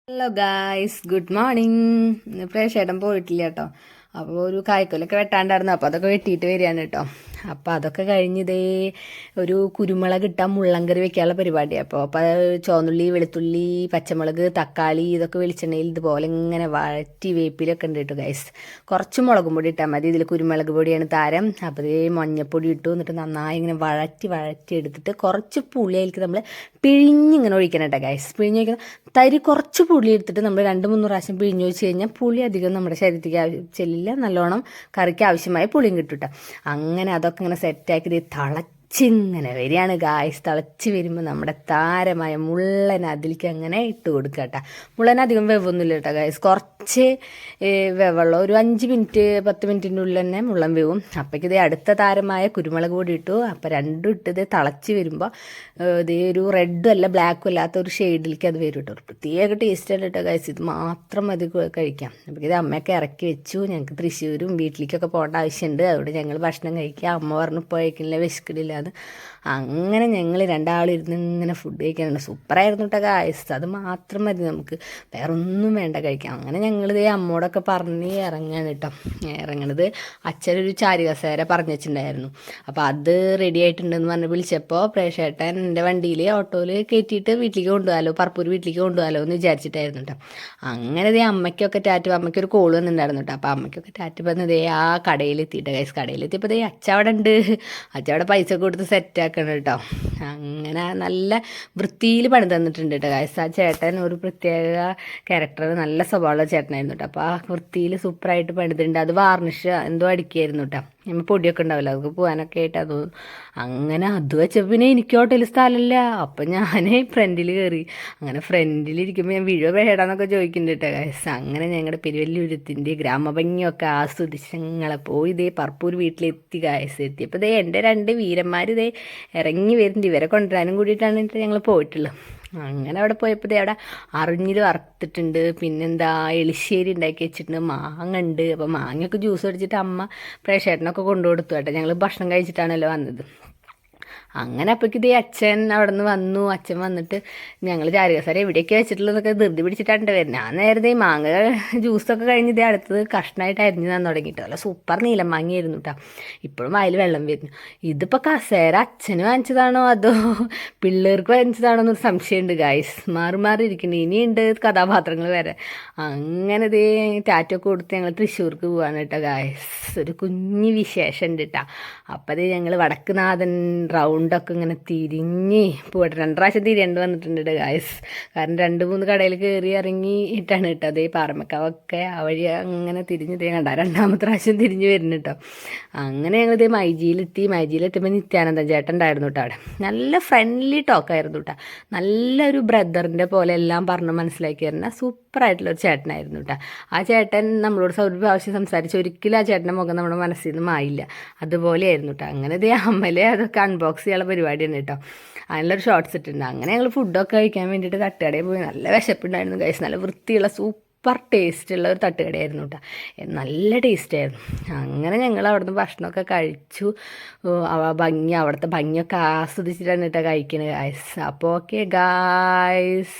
Hello guys, good morning. പ്രേക്ഷേട്ടൻ പോയിട്ടില്ല കേട്ടോ. അപ്പോൾ ഒരു കായ്ക്കൊലൊക്കെ വെട്ടാണ്ടായിരുന്നു. അപ്പോൾ അതൊക്കെ വെട്ടിയിട്ട് വരികയാണ് കേട്ടോ. അപ്പോൾ അതൊക്കെ കഴിഞ്ഞതേ ഒരു കുരുമുളക് ഇട്ടാൽ മുള്ളങ്കറി വെക്കാനുള്ള പരിപാടി. അപ്പോൾ ചുവന്നുള്ളി, വെളുത്തുള്ളി, പച്ചമുളക്, തക്കാളി ഇതൊക്കെ വെളിച്ചെണ്ണയിൽ ഇതുപോലെ ഇങ്ങനെ വഴറ്റി വേപ്പിലൊക്കെ ഉണ്ട് കേട്ടോ ഗൈസ്. കുറച്ച് മുളകും പൊടി ഇട്ടാൽ മതി. ഇതിൽ കുരുമുളക് പൊടിയാണ് താരം. അപ്പോൾ ഇതേ മഞ്ഞപ്പൊടി ഇട്ടു. എന്നിട്ട് നന്നായി ഇങ്ങനെ വഴറ്റി എടുത്തിട്ട് കുറച്ച് പുളി അതിലേക്ക് നമ്മൾ പിഴിഞ്ഞിങ്ങനെ ഒഴിക്കണം കേട്ടോ ഗൈസ്. പിഴിഞ്ഞൊഴിക്കണം. തരി കുറച്ച് പുളി എടുത്തിട്ട് നമ്മൾ 2-3 പ്രാവശ്യം പിഴിഞ്ഞ് വെച്ച് കഴിഞ്ഞാൽ പുളി അധികം നമ്മുടെ ശരീരത്തേക്ക് ചെല്ലില്ല. നല്ലോണം കറിക്ക് ആവശ്യമായ പുളിയും കിട്ടും കേട്ടോ. അങ്ങനെ അതൊക്കെ ഇങ്ങനെ സെറ്റാക്കി തിളച്ചിങ്ങനെ വരികയാണ് ഗായ്സ്. തിളച്ച് വരുമ്പോൾ നമ്മുടെ താരമായ മുള്ളൻ അതിലേക്ക് അങ്ങനെ ഇട്ട് കൊടുക്കുക കേട്ടോ. മുള്ളൻ അധികം വെവൊന്നുമില്ല കേട്ടോ ഗായ്സ്. കുറച്ച് വെവെള്ളം ഒരു 5 മിനിറ്റ് 10 മിനിറ്റിൻ്റെ ഉള്ളിൽ തന്നെ മുള്ളൻ വേവും. അപ്പോഴേക്ക് ഇതേ അടുത്ത താരമായ കുരുമുളക് പൊടി ഇട്ടു. അപ്പോൾ രണ്ടും ഇട്ട് ഇത് തിളച്ച് വരുമ്പോൾ ഇതേ ഒരു റെഡും അല്ല ബ്ലാക്കും അല്ലാത്ത ഒരു ഷെയ്ഡിലേക്ക് അത് വരും കേട്ടോ. ഒരു പ്രത്യേക ടേസ്റ്റ് അല്ല കേട്ടോ ഗൈസ്. ഇത് മാത്രം മതി കഴിക്കാം. അപ്പോൾ ഇത് അമ്മയൊക്കെ ഇറക്കി വെച്ചു. ഞങ്ങൾക്ക് തൃശ്ശൂരും വീട്ടിലേക്കൊക്കെ പോകേണ്ട ആവശ്യമുണ്ട്. അതുകൊണ്ട് ഞങ്ങൾ ഭക്ഷണം കഴിക്കുക. അമ്മ പറഞ്ഞു ഇപ്പോൾ കഴിക്കില്ല, വിശക്കില്ല. അങ്ങനെ ഞങ്ങൾ രണ്ടാളും ഇരുന്ന് ഇങ്ങനെ ഫുഡ് കഴിക്കാനുണ്ട്. സൂപ്പറായിരുന്നു കേട്ടോ ഗൈസ്. അത് മാത്രം മതി, നമുക്ക് വേറെ ഒന്നും വേണ്ട കഴിക്കാം. അങ്ങനെ ഞങ്ങളിതേ അമ്മോടൊക്കെ പറഞ്ഞ് ഇറങ്ങാണ് കേട്ടോ. ഇറങ്ങണത് അച്ഛനൊരു ചാരുകസേര പറഞ്ഞു വെച്ചിട്ടുണ്ടായിരുന്നു. അപ്പോൾ അത് റെഡി ആയിട്ടുണ്ടെന്ന് പറഞ്ഞ് വിളിച്ചപ്പോൾ പ്രേക്ഷേട്ടൻ എൻ്റെ വണ്ടിയിൽ ഓട്ടോയിൽ കയറ്റിയിട്ട് വീട്ടിലേക്ക് കൊണ്ടുപോകാമല്ലോ, പറപ്പൂർ വീട്ടിലേക്ക് കൊണ്ടുപോകാമല്ലോ എന്ന് വിചാരിച്ചിട്ടായിരുന്നു കേട്ടോ. അങ്ങനെ ഇതേ അമ്മയ്ക്കൊക്കെ അമ്മയ്ക്കൊരു കോൾ വന്നിട്ടുണ്ടായിരുന്നു കേട്ടോ. അപ്പോൾ അമ്മയ്ക്കൊക്കെ പറഞ്ഞതേ ആ കടയിലെത്തിയിട്ട് ഗൈസ്. കടയിലെത്തിയപ്പോൾ ദേ അച്ഛ അവിടെ ഉണ്ട്. അച്ഛ അവിടെ പൈസ കൊടുത്ത് സെറ്റാക്കണം കേട്ടോ. അങ്ങനെ നല്ല വൃത്തിയിൽ പണി തന്നിട്ടുണ്ട് കേട്ടോ ഗൈസ്. ആ ചേട്ടൻ ഒരു പ്രത്യേക ക്യാരക്ടർ, നല്ല സ്വഭാവമുള്ള ചേട്ടനായിരുന്നു കേട്ടോ. അപ്പോൾ ആ വൃത്തിയിൽ സൂപ്പറായിട്ട് പണിതിട്ടുണ്ട്. അത് വാർണിഷ് എന്തോ അടിക്കുകയായിരുന്നു കേട്ടോ. നമ്മൾ പൊടിയൊക്കെ ഉണ്ടാവില്ല, അതൊക്കെ പോകാനൊക്കെ ആയിട്ട് അത് അങ്ങനെ അത് വെച്ചപ്പോൾ പിന്നെ എനിക്ക് ഹോട്ടലിൽ സ്ഥലമില്ല. അപ്പം ഞാൻ ഫ്രണ്ടിൽ കയറി. അങ്ങനെ ഫ്രണ്ടിലിരിക്കുമ്പോൾ ഞാൻ വീഴോ വേടാന്നൊക്കെ ചോദിക്കുന്നുണ്ട് കേട്ടോ ഗൈസ്. അങ്ങനെ ഞങ്ങളുടെ പെരുവല്ലൂരത്തിൻ്റെ ഗ്രാമഭംഗിയൊക്കെ ആസ്വദിച്ച് ഞങ്ങളെ പോയി ഇതേ പറപ്പൂർ വീട്ടിലെത്തി ഗൈസ്. എത്തിയപ്പോൾ ഇതേ എൻ്റെ 2 വീരന്മാർ ഇതേ ഇറങ്ങി വരുന്നുണ്ട്. ഇവരെ കൊണ്ടുവരാനും കൂടിയിട്ടാണ് ഞങ്ങൾ പോയിട്ടുള്ളത്. അങ്ങനെ അവിടെ പോയപ്പോൾ അവിടെ അറിഞ്ഞിൽ വറുത്തിട്ടുണ്ട്. പിന്നെന്താ എളിശ്ശേരി ഉണ്ടാക്കി വെച്ചിട്ടുണ്ട്. മാങ്ങ ഉണ്ട്. അപ്പോൾ മാങ്ങയൊക്കെ ജ്യൂസ് അടിച്ചിട്ട് അമ്മ പ്രേക്ഷേട്ടനൊക്കെ കൊണ്ടു കൊടുത്തു കേട്ടോ. ഞങ്ങൾ ഭക്ഷണം കഴിച്ചിട്ടാണല്ലോ വന്നത്. അങ്ങനെ അപ്പോഴേക്ക് ഇതേ അച്ഛൻ അവിടെ നിന്ന് വന്നു. അച്ഛൻ വന്നിട്ട് ഞങ്ങൾ ചാരുകസാര എവിടെയൊക്കെ വെച്ചിട്ടുള്ളതൊക്കെ ധൃതി പിടിച്ചിട്ടാണ് വരുന്നത്. ഞാൻ നേരത്തെ മാങ്ങ ജ്യൂസൊക്കെ കഴിഞ്ഞ് ഇതേ അടുത്തത് കഷ്ണമായിട്ട് അരിഞ്ഞ് തന്നു തുടങ്ങിയിട്ട്. അല്ല സൂപ്പർ നീലം മാങ്ങയായിരുന്നു കേട്ടോ. ഇപ്പോഴും വായിൽ വെള്ളം വരുന്നു. ഇതിപ്പോൾ കസേര അച്ഛന് വാങ്ങിച്ചതാണോ അതോ പിള്ളേർക്ക് വാങ്ങിച്ചതാണോ എന്നൊരു സംശയമുണ്ട് ഗായ്സ്. മാറി ഇരിക്കുന്നു. ഇനിയുണ്ട് കഥാപാത്രങ്ങൾ വരെ. അങ്ങനെ ഇതേ ടാറ്റൊക്കെ കൊടുത്ത് ഞങ്ങൾ തൃശ്ശൂർക്ക് പോവാണ് കേട്ടോ ഗായ്സ്. ഒരു കുഞ്ഞ് വിശേഷം ഉണ്ട് കേട്ടോ. അപ്പോൾ അത് ഞങ്ങൾ വടക്കുനാഥൻ റൗണ്ടൊക്കെ ഇങ്ങനെ തിരിഞ്ഞ് പോയിട്ട് 2 പ്രാവശ്യം തിരിയേണ്ടി വന്നിട്ടുണ്ട് ഗായ്സ്. കാരണം 2-3 കടയിൽ കയറി ഇറങ്ങിയിട്ടാണ് കേട്ടോ. അതേ പാറമക്കാവൊക്കെ ആ വഴി അങ്ങനെ തിരിഞ്ഞ് കണ്ട 2ാമത്തെ പ്രാവശ്യം തിരിഞ്ഞ് വരുന്നു കേട്ടോ. അങ്ങനെ ഞങ്ങളിതേ മൈജിയിലെത്തുമ്പോൾ നിത്യാനന്ദൻ ചേട്ടൻ ഉണ്ടായിരുന്നു കേട്ടോ അവിടെ. നല്ല ഫ്രണ്ട്ലി ടോക്കായിരുന്നു കേട്ടോ. നല്ലൊരു ബ്രദറിൻ്റെ പോലെ എല്ലാം പറഞ്ഞ് മനസ്സിലാക്കി തരുന്ന സൂപ്പറായിട്ടുള്ളൊരു ചേട്ടനായിരുന്നു കേട്ടോ. ആ ചേട്ടൻ നമ്മളോട് ഒരു പ്രാവശ്യം സംസാരിച്ച് ഒരിക്കലും ആ ചേട്ടൻ്റെ മുഖം നമ്മുടെ മനസ്സിൽ നിന്ന് മായില്ല. അതുപോലെയായിരുന്നു കേട്ടോ. അങ്ങനെ ഇതേ അമ്മലെ അതൊക്കെ അൺബോക്സ് ചെയ്യാനുള്ള പരിപാടിയാണ് കേട്ടോ. അതിനുള്ളൊരു ഷോർട്ട്സ് ഇട്ടുണ്ട്. അങ്ങനെ ഞങ്ങൾ ഫുഡൊക്കെ കഴിക്കാൻ വേണ്ടിയിട്ട് തട്ടുകടയിൽ പോയി. നല്ല വിശപ്പുണ്ടായിരുന്നു ഗൈസ്. നല്ല വൃത്തിയുള്ള സൂപ്പർ ടേസ്റ്റുള്ള ഒരു തട്ടുകടയായിരുന്നു കേട്ടോ. നല്ല ടേസ്റ്റായിരുന്നു. അങ്ങനെ ഞങ്ങൾ അവിടുന്ന് ഭക്ഷണമൊക്കെ കഴിച്ചു. അവിടുത്തെ ഭംഗിയൊക്കെ ആസ്വദിച്ചിട്ടാണ് കേട്ടോ കഴിക്കുന്നത് ഗായ്സ്. അപ്പോൾ ഓക്കെ ഗായ്സ്.